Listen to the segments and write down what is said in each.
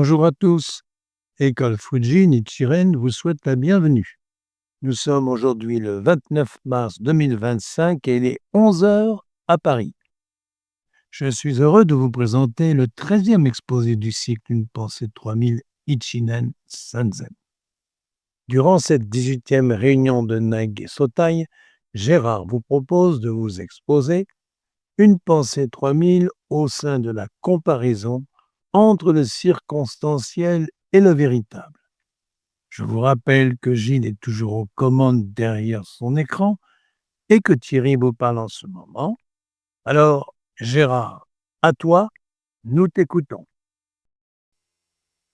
Bonjour à tous. École Fuji Nichiren vous souhaite la bienvenue. Nous sommes aujourd'hui le 29 mars 2025 et il est 11 heures à Paris. Je suis heureux de vous présenter le 13e exposé du cycle Une pensée de 3000 Ichinen Sanzen. Durant cette 18e réunion de Nage Sotai, Gérard vous propose de vous exposer Une pensée 3000 au sein de la comparaison entre le circonstanciel et le véritable. Je vous rappelle que Gilles est toujours aux commandes derrière son écran et que Thierry vous parle en ce moment. Alors, Gérard, à toi, nous t'écoutons.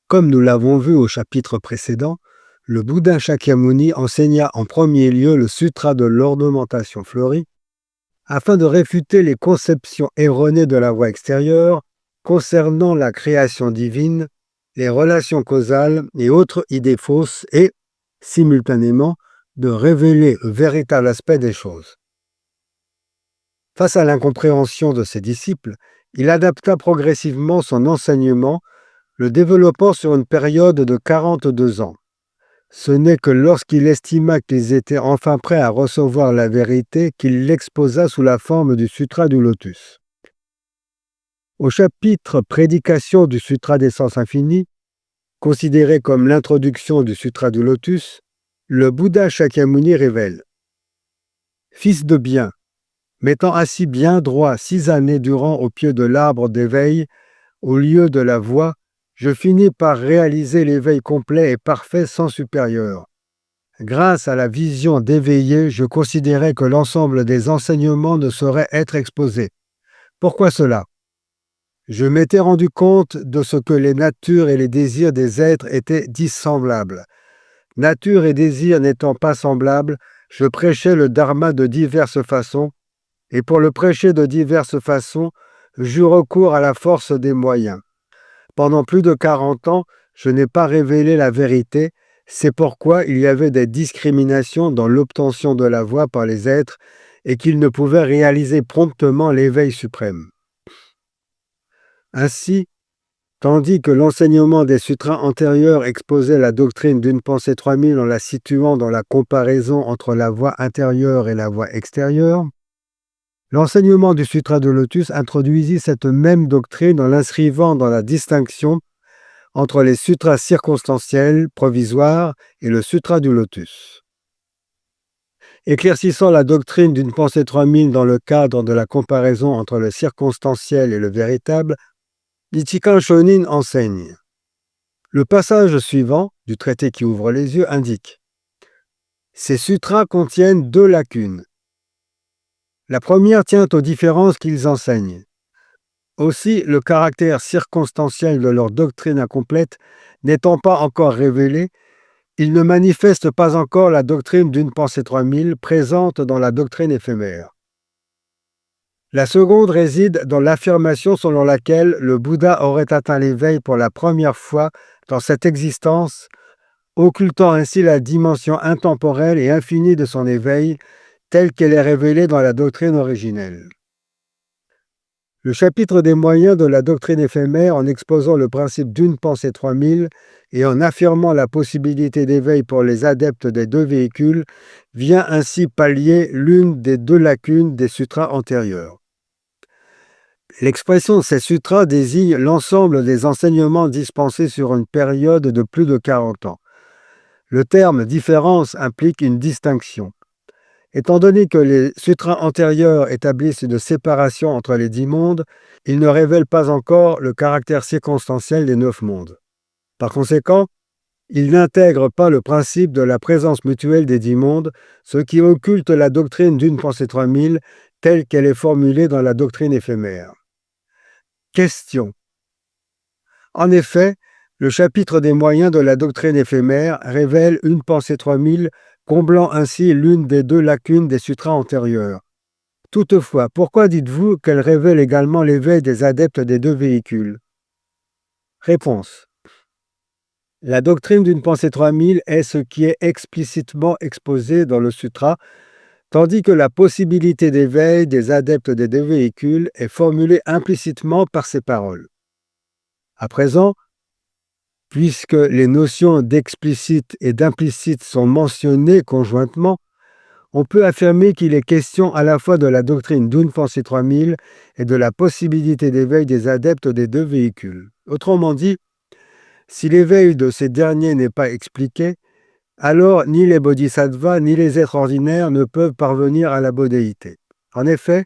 Comme nous l'avons vu au chapitre précédent, le Bouddha Shakyamuni enseigna en premier lieu le sutra de l'ornementation fleurie afin de réfuter les conceptions erronées de la voie extérieure concernant la création divine, les relations causales et autres idées fausses et, simultanément, de révéler le véritable aspect des choses. Face à l'incompréhension de ses disciples, il adapta progressivement son enseignement, le développant sur une période de 42 ans. Ce n'est que lorsqu'il estima qu'ils étaient enfin prêts à recevoir la vérité qu'il l'exposa sous la forme du Sutra du Lotus. Au chapitre Prédication du Sutra des Sens Infinis, considéré comme l'introduction du Sutra du Lotus, le Bouddha Shakyamuni révèle « Fils de bien, m'étant assis bien droit 6 années durant au pied de l'arbre d'éveil, au lieu de la voie, je finis par réaliser l'éveil complet et parfait sans supérieur. Grâce à la vision d'éveillé, je considérais que l'ensemble des enseignements ne saurait être exposé. Pourquoi cela? Je m'étais rendu compte de ce que les natures et les désirs des êtres étaient dissemblables. Nature et désir n'étant pas semblables, je prêchais le dharma de diverses façons, et pour le prêcher de diverses façons, j'eus recours à la force des moyens. Pendant plus de 40 ans, je n'ai pas révélé la vérité, c'est pourquoi il y avait des discriminations dans l'obtention de la voie par les êtres et qu'ils ne pouvaient réaliser promptement l'éveil suprême. Ainsi, tandis que l'enseignement des sutras antérieurs exposait la doctrine d'une pensée 3000 en la situant dans la comparaison entre la voie intérieure et la voie extérieure, l'enseignement du Sutra de Lotus introduisit cette même doctrine en l'inscrivant dans la distinction entre les sutras circonstanciels, provisoires, et le Sutra du Lotus. Éclaircissant la doctrine d'une pensée 3000 dans le cadre de la comparaison entre le circonstanciel et le véritable, Nichikan Shonin enseigne. Le passage suivant, du traité qui ouvre les yeux, indique « Ces sutras contiennent 2 lacunes. La première tient aux différences qu'ils enseignent. Aussi, le caractère circonstanciel de leur doctrine incomplète n'étant pas encore révélé, ils ne manifestent pas encore la doctrine d'une pensée 3000 présente dans la doctrine éphémère. La seconde réside dans l'affirmation selon laquelle le Bouddha aurait atteint l'éveil pour la première fois dans cette existence, occultant ainsi la dimension intemporelle et infinie de son éveil, telle qu'elle est révélée dans la doctrine originelle. Le chapitre des moyens de la doctrine éphémère, en exposant le principe d'une pensée 3000 et en affirmant la possibilité d'éveil pour les adeptes des 2 véhicules, vient ainsi pallier l'une des 2 lacunes des sutras antérieurs. L'expression ces sutras désigne l'ensemble des enseignements dispensés sur une période de plus de 40 ans. Le terme différence implique une distinction. Étant donné que les sutras antérieurs établissent une séparation entre les 10 mondes, ils ne révèlent pas encore le caractère circonstanciel des 9 mondes. Par conséquent, ils n'intègrent pas le principe de la présence mutuelle des 10 mondes, ce qui occulte la doctrine d'une pensée 3000 telle qu'elle est formulée dans la doctrine éphémère. Question. En effet, le chapitre des moyens de la doctrine éphémère révèle une pensée 3000 comblant ainsi l'une des 2 lacunes des sutras antérieurs. Toutefois, pourquoi dites-vous qu'elle révèle également l'éveil des adeptes des 2 véhicules? Réponse. La doctrine d'une pensée 3000 est ce qui est explicitement exposé dans le sutra, tandis que la possibilité d'éveil des adeptes des 2 véhicules est formulée implicitement par ces paroles. À présent, puisque les notions d'explicite et d'implicite sont mentionnées conjointement, on peut affirmer qu'il est question à la fois de la doctrine d'une pensée 3000 et de la possibilité d'éveil des adeptes des deux véhicules. Autrement dit, si l'éveil de ces derniers n'est pas expliqué, alors ni les bodhisattvas ni les êtres ordinaires ne peuvent parvenir à la bodhéité. En effet,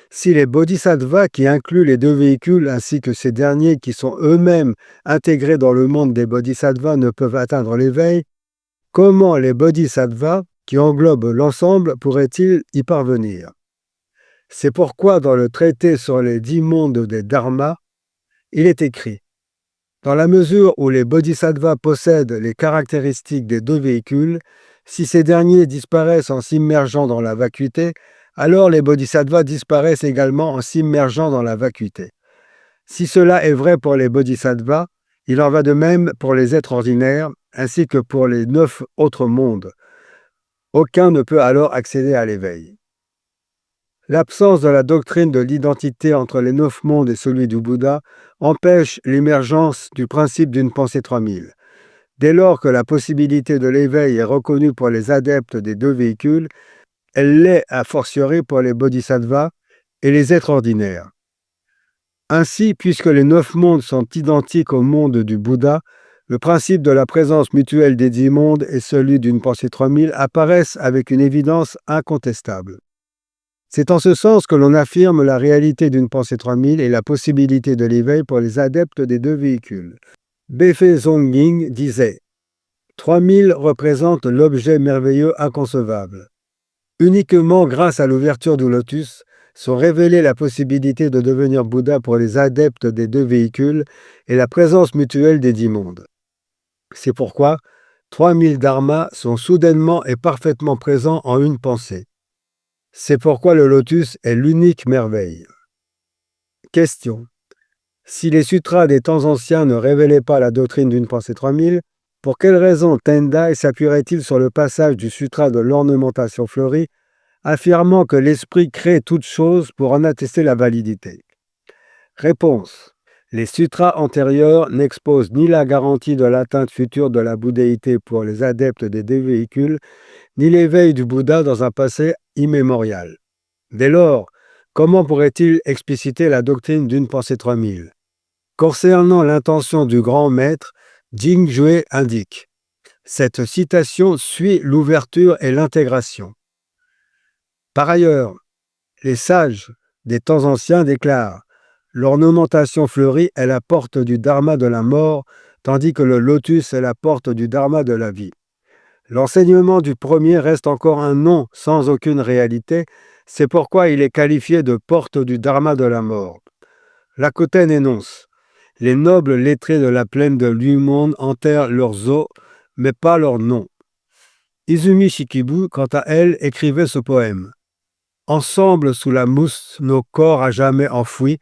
si les bodhisattvas qui incluent les deux véhicules ainsi que ces derniers qui sont eux-mêmes intégrés dans le monde des bodhisattvas ne peuvent atteindre l'éveil, comment les bodhisattvas qui englobent l'ensemble pourraient-ils y parvenir? C'est pourquoi dans le traité sur les 10 mondes des dharmas, il est écrit: dans la mesure où les bodhisattvas possèdent les caractéristiques des deux véhicules, si ces derniers disparaissent en s'immergeant dans la vacuité, alors les bodhisattvas disparaissent également en s'immergeant dans la vacuité. Si cela est vrai pour les bodhisattvas, il en va de même pour les êtres ordinaires, ainsi que pour les 9 autres mondes. Aucun ne peut alors accéder à l'éveil. L'absence de la doctrine de l'identité entre les 9 mondes et celui du Bouddha empêche l'émergence du principe d'une pensée 3000. Dès lors que la possibilité de l'éveil est reconnue pour les adeptes des deux véhicules, elle l'est a fortiori pour les bodhisattvas et les êtres ordinaires. Ainsi, puisque les 9 mondes sont identiques au monde du Bouddha, le principe de la présence mutuelle des 10 mondes et celui d'une pensée 3000 apparaissent avec une évidence incontestable. C'est en ce sens que l'on affirme la réalité d'une pensée 3000 et la possibilité de l'éveil pour les adeptes des deux véhicules. Beifei Zongying disait: 3000 représente l'objet merveilleux inconcevable. Uniquement grâce à l'ouverture du lotus sont révélées la possibilité de devenir Bouddha pour les adeptes des deux véhicules et la présence mutuelle des 10 mondes. C'est pourquoi 3000 dharmas sont soudainement et parfaitement présents en une pensée. C'est pourquoi le lotus est l'unique merveille. Question. Si les sutras des temps anciens ne révélaient pas la doctrine d'une pensée 3000, pour quelle raison Tendai s'appuierait-il sur le passage du sutra de l'ornementation fleurie, affirmant que l'esprit crée toute chose pour en attester la validité? Réponse. Les sutras antérieurs n'exposent ni la garantie de l'atteinte future de la bouddhéité pour les adeptes des deux véhicules, ni l'éveil du Bouddha dans un passé immémorial. Dès lors, comment pourrait-il expliciter la doctrine d'une pensée 3000? Concernant l'intention du grand maître, Jing Jue indique: cette citation suit l'ouverture et l'intégration. Par ailleurs, les sages des temps anciens déclarent: l'ornementation fleurie est la porte du dharma de la mort, tandis que le lotus est la porte du dharma de la vie. L'enseignement du premier reste encore un nom sans aucune réalité, c'est pourquoi il est qualifié de porte du dharma de la mort. Lakoten énonce: les nobles lettrés de la plaine de l'Humonde enterrent leurs os, mais pas leurs noms. Izumi Shikibu, quant à elle, écrivait ce poème: ensemble sous la mousse, nos corps à jamais enfouis,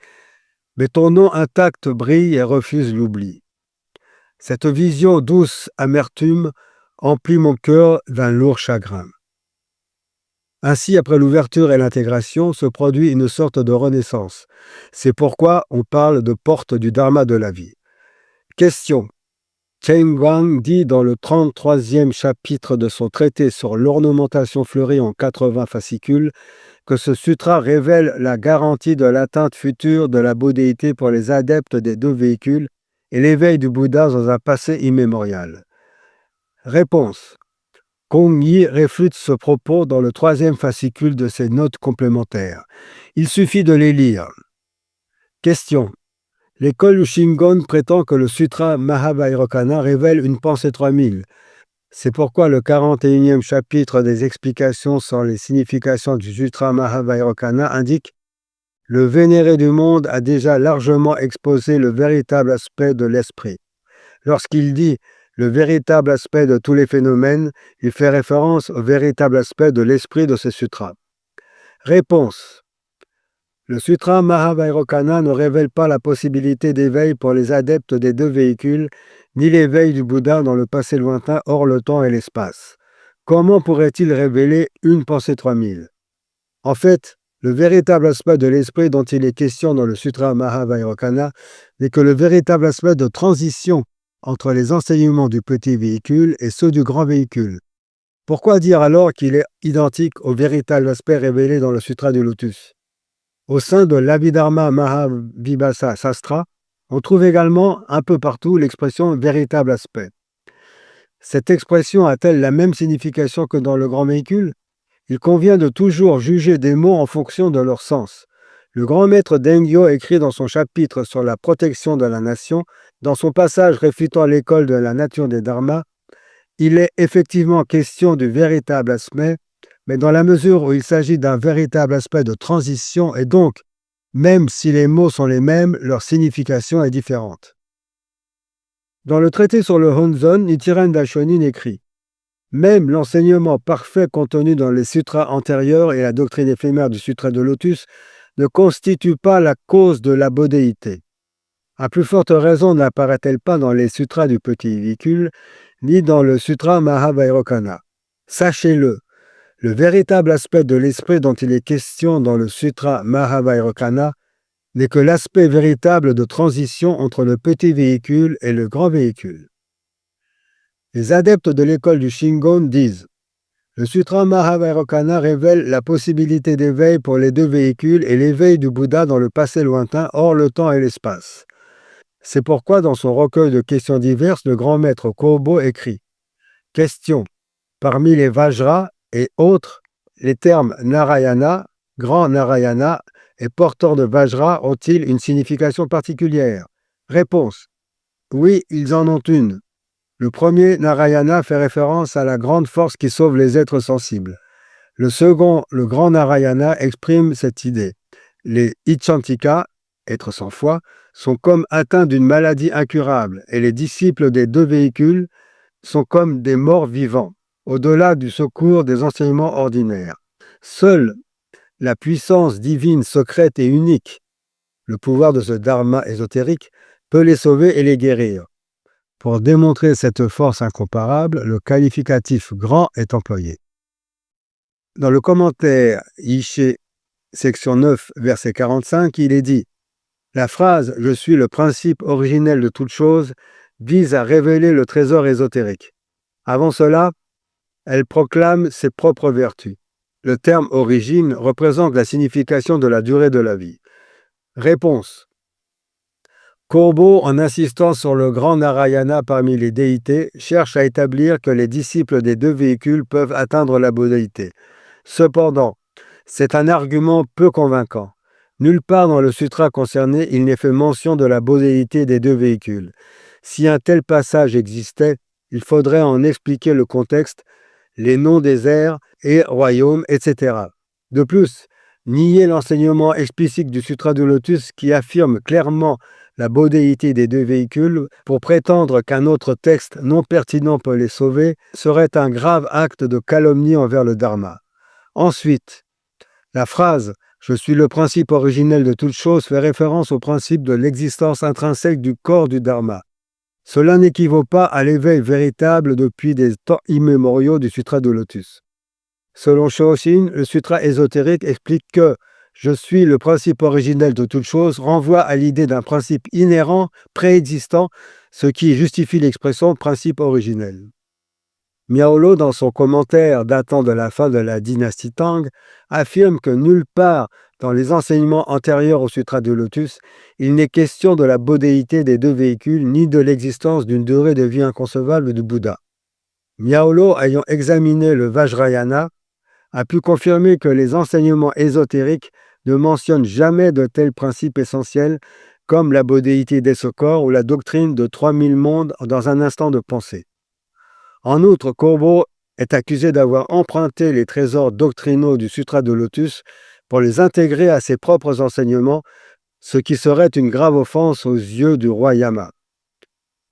mais ton nom intact brille et refuse l'oubli. Cette vision douce amertume emplit mon cœur d'un lourd chagrin. Ainsi, après l'ouverture et l'intégration, se produit une sorte de renaissance. C'est pourquoi on parle de porte du dharma de la vie. Question. Chen Guang dit dans le 33e chapitre de son traité sur l'ornementation fleurie en 80 fascicules que ce sutra révèle la garantie de l'atteinte future de la bouddhéité pour les adeptes des deux véhicules et l'éveil du Bouddha dans un passé immémorial. Réponse. Kong Yi réfute ce propos dans le 3e fascicule de ses notes complémentaires. Il suffit de les lire. Question. L'école Shingon prétend que le sutra Mahavairocana révèle une pensée 3000. C'est pourquoi le 41e chapitre des explications sur les significations du sutra Mahavairocana indique: le vénéré du monde a déjà largement exposé le véritable aspect de l'esprit. Lorsqu'il dit le véritable aspect de tous les phénomènes, il fait référence au véritable aspect de l'esprit de ce sutra. Réponse. Le sutra Mahavairocana ne révèle pas la possibilité d'éveil pour les adeptes des deux véhicules, ni l'éveil du Bouddha dans le passé lointain hors le temps et l'espace. Comment pourrait-il révéler une pensée 3000? En fait, le véritable aspect de l'esprit dont il est question dans le sutra Mahavairocana n'est que le véritable aspect de transition entre les enseignements du petit véhicule et ceux du grand véhicule. Pourquoi dire alors qu'il est identique au véritable aspect révélé dans le Sutra du Lotus? Au sein de l'Abhidharma Mahavibhasa Sastra, on trouve également un peu partout l'expression véritable aspect. Cette expression a-t-elle la même signification que dans le grand véhicule? Il convient de toujours juger des mots en fonction de leur sens. Le grand maître Dengyo écrit dans son chapitre sur la protection de la nation, dans son passage réfutant l'école de la nature des dharmas, il est effectivement question du véritable aspect, mais dans la mesure où il s'agit d'un véritable aspect de transition et donc, même si les mots sont les mêmes, leur signification est différente. Dans le traité sur le Honzon, Nichiren Daishonin écrit « Même l'enseignement parfait contenu dans les sutras antérieurs et la doctrine éphémère du sutra de Lotus ne constitue pas la cause de la bodhéité. À plus forte raison n'apparaît-elle pas dans les sutras du petit véhicule, ni dans le sutra Mahavairocana. Sachez-le, le véritable aspect de l'esprit dont il est question dans le sutra Mahavairocana n'est que l'aspect véritable de transition entre le petit véhicule et le grand véhicule. Les adeptes de l'école du Shingon disent « Le sutra Mahavairocana révèle la possibilité d'éveil pour les deux véhicules et l'éveil du Bouddha dans le passé lointain hors le temps et l'espace. » C'est pourquoi dans son recueil de questions diverses, le grand maître Kobo écrit « Question. Parmi les Vajras et autres, les termes Narayana, grand Narayana et porteurs de Vajra ont-ils une signification particulière? Réponse. Oui, ils en ont une. Le premier Narayana fait référence à la grande force qui sauve les êtres sensibles. Le second, le grand Narayana, exprime cette idée. Les Ichantika, êtres sans foi, sont comme atteints d'une maladie incurable et les disciples des deux véhicules sont comme des morts vivants, au-delà du secours des enseignements ordinaires. Seule la puissance divine secrète et unique, le pouvoir de ce dharma ésotérique, peut les sauver et les guérir. Pour démontrer cette force incomparable, le qualificatif grand est employé. Dans le commentaire Yishe, section 9, verset 45, il est dit « La phrase « Je suis le principe originel de toute chose » vise à révéler le trésor ésotérique. Avant cela, elle proclame ses propres vertus. Le terme « origine » représente la signification de la durée de la vie. Réponse. Kobo, en insistant sur le grand Narayana parmi les déités, cherche à établir que les disciples des deux véhicules peuvent atteindre la bodhéité. Cependant, c'est un argument peu convaincant. Nulle part dans le sutra concerné, il n'est fait mention de la bodhéité des deux véhicules. Si un tel passage existait, il faudrait en expliquer le contexte, les noms des airs et royaumes, etc. De plus, nier l'enseignement explicite du Sutra du Lotus qui affirme clairement la bodhéité des deux véhicules pour prétendre qu'un autre texte non pertinent peut les sauver serait un grave acte de calomnie envers le Dharma. Ensuite, la phrase « Je suis le principe originel de toute chose » fait référence au principe de l'existence intrinsèque du corps du Dharma. Cela n'équivaut pas à l'éveil véritable depuis des temps immémoriaux du Sutra du Lotus. Selon Shoshin, le sutra ésotérique explique que « Je suis le principe originel de toute chose » renvoie à l'idée d'un principe inhérent, préexistant, ce qui justifie l'expression « principe originel ». Miaolo, dans son commentaire datant de la fin de la dynastie Tang, affirme que nulle part dans les enseignements antérieurs au Sutra du Lotus, il n'est question de la bodhéité des deux véhicules ni de l'existence d'une durée de vie inconcevable du Bouddha. Miaolo, ayant examiné le Vajrayana, a pu confirmer que les enseignements ésotériques ne mentionnent jamais de tels principes essentiels comme la bodhéité des corps ou la doctrine de 3000 mondes dans un instant de pensée. En outre, Kobo est accusé d'avoir emprunté les trésors doctrinaux du Sutra de Lotus pour les intégrer à ses propres enseignements, ce qui serait une grave offense aux yeux du roi Yama.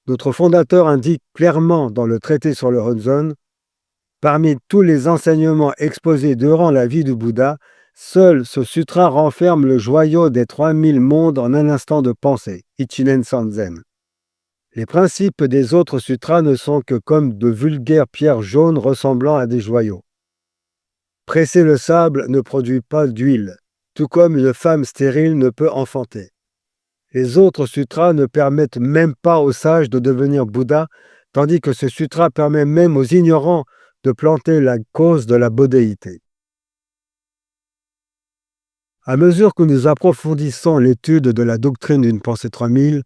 Notre fondateur indique clairement dans le traité sur le Honzon, parmi tous les enseignements exposés durant la vie du Bouddha, seul ce sutra renferme le joyau des 3000 mondes en un instant de pensée, Ichinen Sanzen. Les principes des autres sutras ne sont que comme de vulgaires pierres jaunes ressemblant à des joyaux. Presser le sable ne produit pas d'huile, tout comme une femme stérile ne peut enfanter. Les autres sutras ne permettent même pas aux sages de devenir Bouddha, tandis que ce sutra permet même aux ignorants de planter la cause de la bodhéité. À mesure que nous approfondissons l'étude de la doctrine d'une pensée 3000,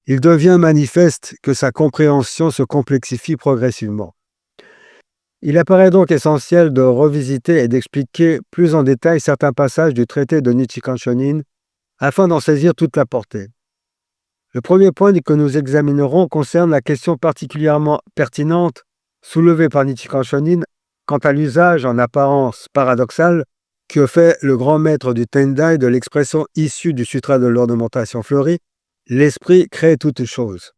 il devient manifeste que sa compréhension se complexifie progressivement. Il apparaît donc essentiel de revisiter et d'expliquer plus en détail certains passages du traité de Nichikan Shonin afin d'en saisir toute la portée. Le premier point que nous examinerons concerne la question particulièrement pertinente soulevée par Nichikan Shonin quant à l'usage en apparence paradoxal que fait le grand maître du Tendai de l'expression issue du Sutra de l'ornementation fleurie « l'esprit crée toutes choses ».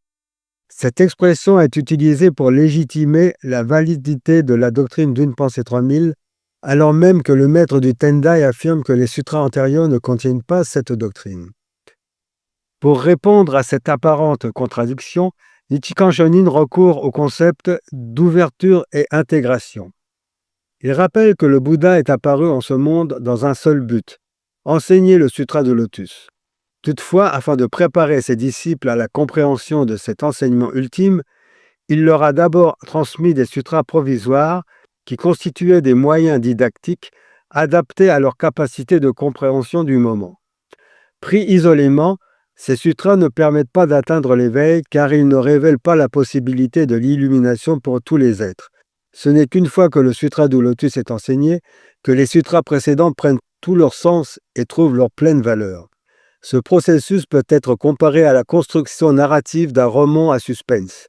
Cette expression est utilisée pour légitimer la validité de la doctrine d'une pensée 3000, alors même que le maître du Tendai affirme que les sutras antérieurs ne contiennent pas cette doctrine. Pour répondre à cette apparente contradiction, Nichikan Shonin recourt au concept d'ouverture et intégration. Il rappelle que le Bouddha est apparu en ce monde dans un seul but, enseigner le Sutra de Lotus. Toutefois, afin de préparer ses disciples à la compréhension de cet enseignement ultime, il leur a d'abord transmis des sutras provisoires qui constituaient des moyens didactiques adaptés à leur capacité de compréhension du moment. Pris isolément, ces sutras ne permettent pas d'atteindre l'éveil car ils ne révèlent pas la possibilité de l'illumination pour tous les êtres. Ce n'est qu'une fois que le Sutra du Lotus est enseigné que les sutras précédents prennent tout leur sens et trouvent leur pleine valeur. Ce processus peut être comparé à la construction narrative d'un roman à suspense.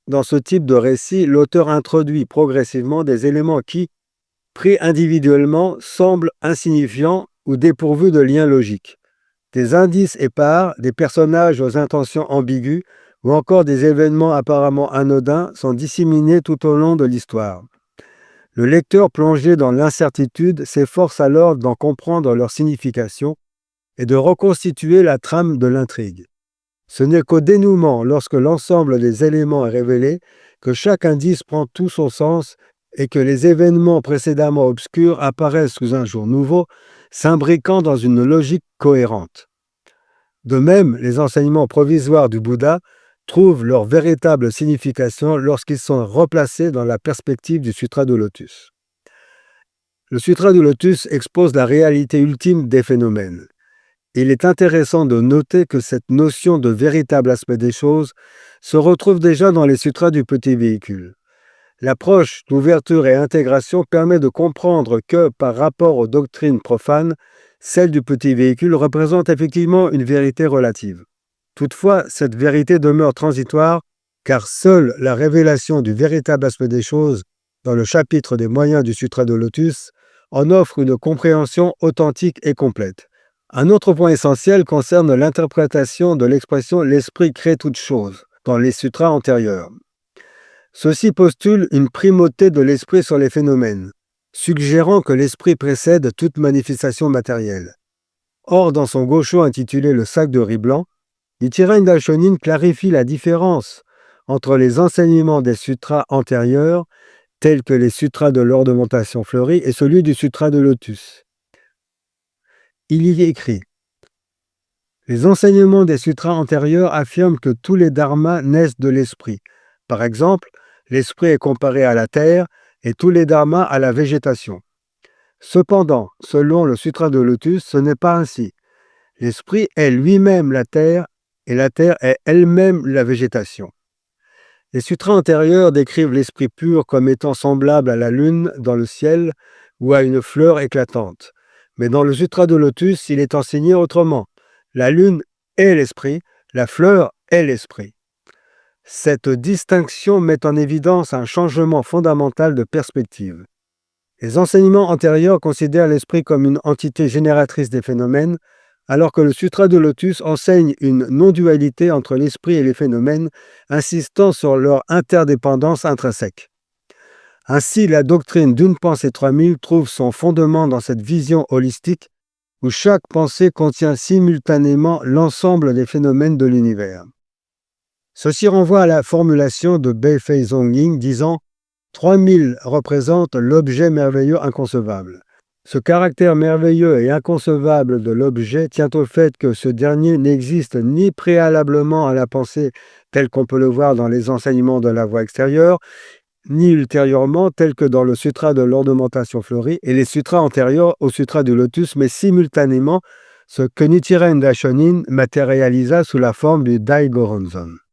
Dans ce type de récit, l'auteur introduit progressivement des éléments qui, pris individuellement, semblent insignifiants ou dépourvus de lien logique. Des indices épars, des personnages aux intentions ambiguës ou encore des événements apparemment anodins sont disséminés tout au long de l'histoire. Le lecteur plongé dans l'incertitude s'efforce alors d'en comprendre leur signification et de reconstituer la trame de l'intrigue. Ce n'est qu'au dénouement, lorsque l'ensemble des éléments est révélé, que chaque indice prend tout son sens et que les événements précédemment obscurs apparaissent sous un jour nouveau, s'imbriquant dans une logique cohérente. De même, les enseignements provisoires du Bouddha trouvent leur véritable signification lorsqu'ils sont replacés dans la perspective du Sutra du Lotus. Le Sutra du Lotus expose la réalité ultime des phénomènes. Il est intéressant de noter que cette notion de véritable aspect des choses se retrouve déjà dans les sutras du petit véhicule. L'approche d'ouverture et intégration permet de comprendre que, par rapport aux doctrines profanes, celle du petit véhicule représente effectivement une vérité relative. Toutefois, cette vérité demeure transitoire, car seule la révélation du véritable aspect des choses dans le chapitre des moyens du Sutra de Lotus en offre une compréhension authentique et complète. Un autre point essentiel concerne l'interprétation de l'expression « l'esprit crée toutes choses » dans les sutras antérieurs. Ceci postule une primauté de l'esprit sur les phénomènes, suggérant que l'esprit précède toute manifestation matérielle. Or, dans son gosho intitulé « Le sac de riz blanc », Nichiren Daishonin clarifie la différence entre les enseignements des sutras antérieurs, tels que les sutras de l'ornementation fleurie, et celui du sutra de Lotus. Il y écrit: les enseignements des sutras antérieurs affirment que tous les dharmas naissent de l'esprit. Par exemple, l'esprit est comparé à la terre et tous les dharmas à la végétation. Cependant, selon le Sutra de Lotus, ce n'est pas ainsi. L'esprit est lui-même la terre et la terre est elle-même la végétation. Les sutras antérieurs décrivent l'esprit pur comme étant semblable à la lune dans le ciel ou à une fleur éclatante. Mais dans le Sutra de Lotus, il est enseigné autrement. La lune est l'esprit, la fleur est l'esprit. Cette distinction met en évidence un changement fondamental de perspective. Les enseignements antérieurs considèrent l'esprit comme une entité génératrice des phénomènes, alors que le Sutra de Lotus enseigne une non-dualité entre l'esprit et les phénomènes, insistant sur leur interdépendance intrinsèque. Ainsi, la doctrine d'une pensée 3000 trouve son fondement dans cette vision holistique où chaque pensée contient simultanément l'ensemble des phénomènes de l'univers. Ceci renvoie à la formulation de Beifei Zongying disant « 3000 représente l'objet merveilleux inconcevable ». Ce caractère merveilleux et inconcevable de l'objet tient au fait que ce dernier n'existe ni préalablement à la pensée tel qu'on peut le voir dans les enseignements de la voie extérieure, ni ultérieurement tel que dans le sutra de l'ornementation fleurie et les sutras antérieurs au sutra du lotus, mais simultanément ce que Nichiren Daishonin matérialisa sous la forme du Dai Goronzon.